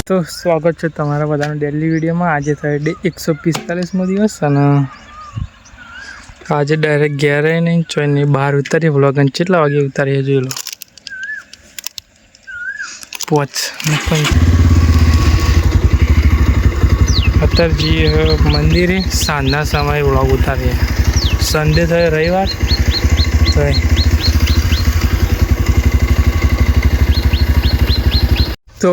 તો સ્વાગત છે તમારા બધાનો ડેલી વિડીયોમાં। આજે થાય ડે 145મો દિવસ અને આજે ડાયરેક્ટ ઘેર નહીં ચોઈને બહાર ઉતારીએ વ્લોગ। અને કેટલા વાગે ઉતારીએ જોઈ લો, 5:05। અત્યારે જઈએ મંદિરે, સાંજના સમયે વ્લોગ ઉતારીએ। સન્ડે થયો, રવિવાર તો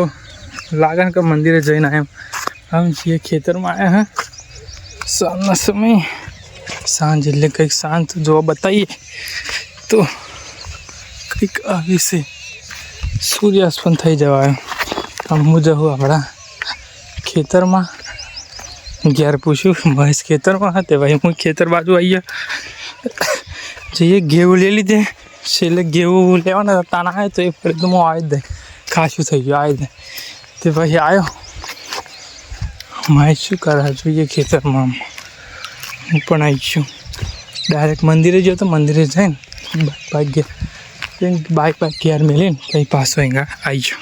લાગે કે મંદિરે જઈને આમ છીએ ખેતરમાં આવ્યા હા સાંજના સમયે। સાંજ એટલે કંઈક શાંત જોવા બતાવીએ તો કંઈક આવી છે। સૂર્યાસ્ત પણ થઈ જવાયો। આમ હું જાઉં આપણા ખેતરમાં, ઘેર પૂછ્યું મહેશ ખેતરમાં હા, તે ભાઈ હું ખેતર બાજુ આવી ગયા જઈએ। ઘેવું લઈ લીધે છેલ્લે ઘેવું લેવાના તાના આવે તો એ ફરી તો હું આવી જ દે ખાસું થઈ ગયું આવી દે તે ભાઈ આવ્યો। મહેશ શું કરે જોઈએ ખેતરમાં। હું પણ આવી છું ડાયરેક્ટ મંદિરે ગયો તો મંદિરે જઈને બાઇક ઘેર મેલીને પછી પાછો અહીંયા આવી ગયો।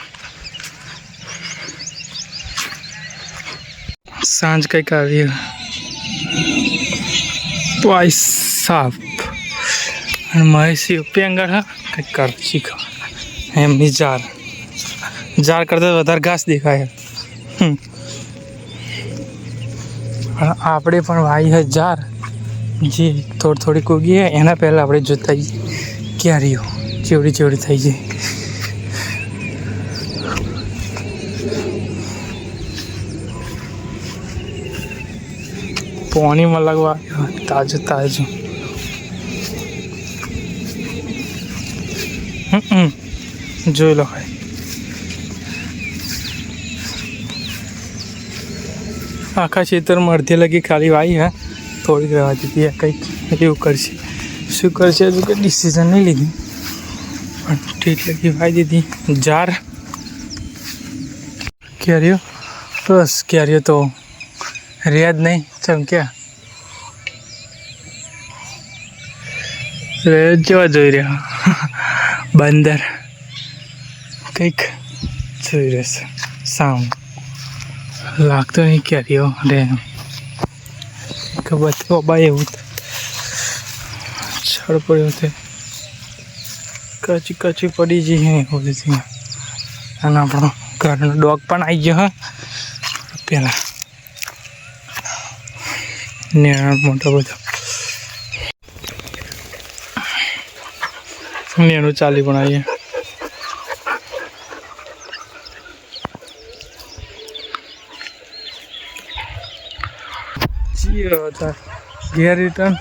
સાંજ કંઈક આવી ભાઈ સાફ અને મહેશ પેંગળ હા કંઈક કર શીખ એમની जार કરતા વધારે ઘાસ દેખાય। આપણે પણ વાઈ હે जार જે થોડી કોગી હે એના પહેલાં આપણે જોતા ક્યારીઓ ચેવડી થઈ જાય। પાણીમાં લગવા તાજું જોઈ લો ભાઈ। આખા ખેતરમાં અડધી લગી ખાલી વાઈ હે, થોડીક રહેવા દીધી કંઈક એવું કરશે। શું કરશે હજુ કંઈ ડિસિઝન નહીં લીધી, પણ ઠીક લગી વાઈ દીધી। जार કેરીઓ બસ કેરીઓ તો રહ્યા જ નહીં ચમક્યા જેવા જોઈ રહ્યા બંદર કંઈક જોઈ રહેશે સામ લાગતો નહીં કેરીઓ રે ખબર બાબા એવું છળ પડ્યો તે કચી પડી જઈ એવું રીતે। અને આપણો ઘરનો ડોગ પણ આવી ગયો હા પેલા નેણ મોટો બધો નેણું ચાલી પણ આવીએ। ઘેર રિટર્ન